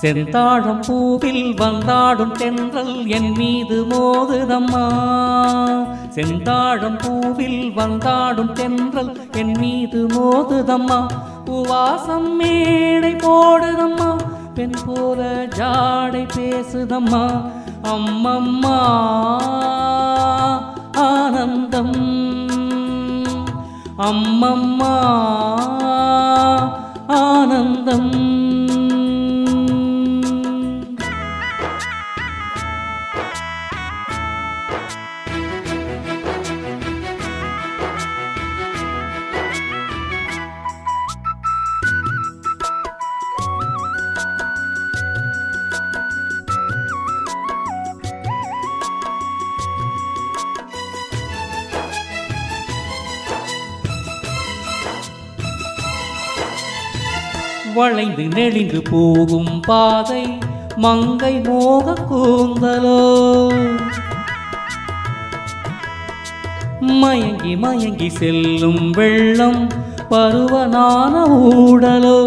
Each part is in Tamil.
செந்தாழம் பூவில் வந்தாடும் தென்றல் என் மீது மோதுதம்மா. செந்தாழம் பூவில் வந்தாடும் தென்றல் என் மீது மோதுதம்மா. உவாசம் மேடை போடுதம்மா, பெண் போல ஜாடை பேசுதம்மா. அம்மம்மா ஆனந்தம், அம்மம்மா ஆனந்தம். வளைந்து நெளிந்து போகும் பாதை மங்கை மோக கூந்தலோ, மயங்கி மயங்கி செல்லும் வெள்ளம் பருவனான ஊடலோ.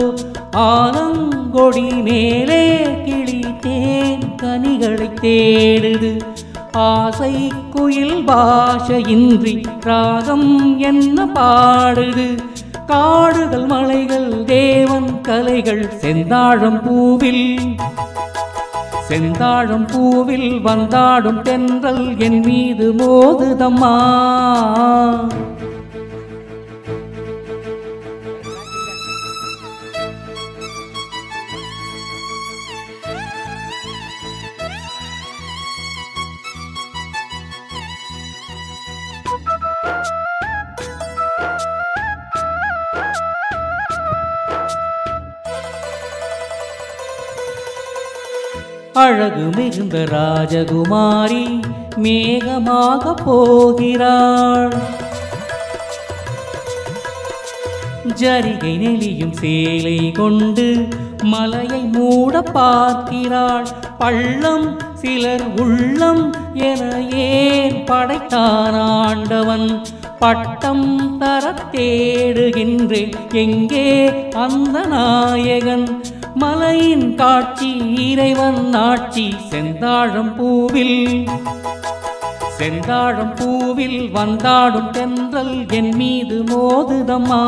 ஆலங்கொடி மேலே கிளி தேன் கனிகளை தேடுது, ஆசை குயில் பாஷையின்றி ராகம் என்ன பாடுது. காடுகள் மலைகள் தேவன் கலைகள் செந்தாழம் பூவில், செந்தாழம் பூவில் வந்தாடும் தென்றல் என் மீது மோதுதம்மா. அழகு மிகுந்த ராஜகுமாரி மேகமாக போகிறாள், ஜரிகை நெளியும் சேலை கொண்டு மலையை மூட பார்க்கிறாள். பள்ளம் சிலர் உள்ளம் என ஏன் படைத்தான் ஆண்டவன், பட்டம் தர தேடுகின்றேன் எங்கே அந்த நாயகன். மலையின் காட்சி இறைவன் ஆட்சி செந்தாழம் பூவில், செந்தாழம் பூவில் வந்தாடும் தென்றல் என் மீது மோதுதம்மா.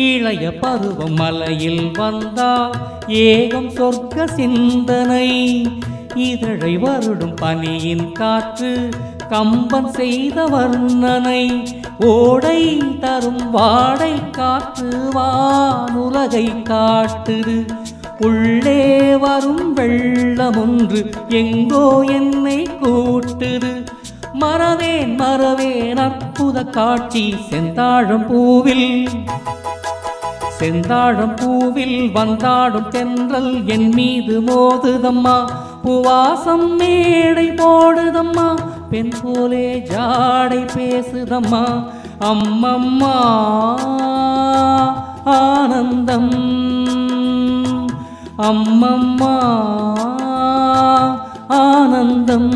இளைய பருவம் மலையில் வந்தால் ஏகம் சொர்க்க சிந்தனை, இதழை வருடும் பனியின் காற்று கம்பன் செய்த வர்ணனை. ஓடை தரும் வாடை காற்று வானுலகை காட்டுது, உள்ளே வரும் வெள்ளம் ஒன்று எங்கோ என்னை கூட்டுது. மறவேன் மறவேன் அற்புத காட்சி செந்தாழம் பூவில், செந்தாழம் பூவில் வந்தாடும் தென்றல் என் மீது மோதுதம்மா. உவாசம் மேடை போடுதம்மா, பெண் போலே ஜாடை பேசுதம்மா. அம்மம்மா ஆனந்தம், அம்மம்மா ஆனந்தம்.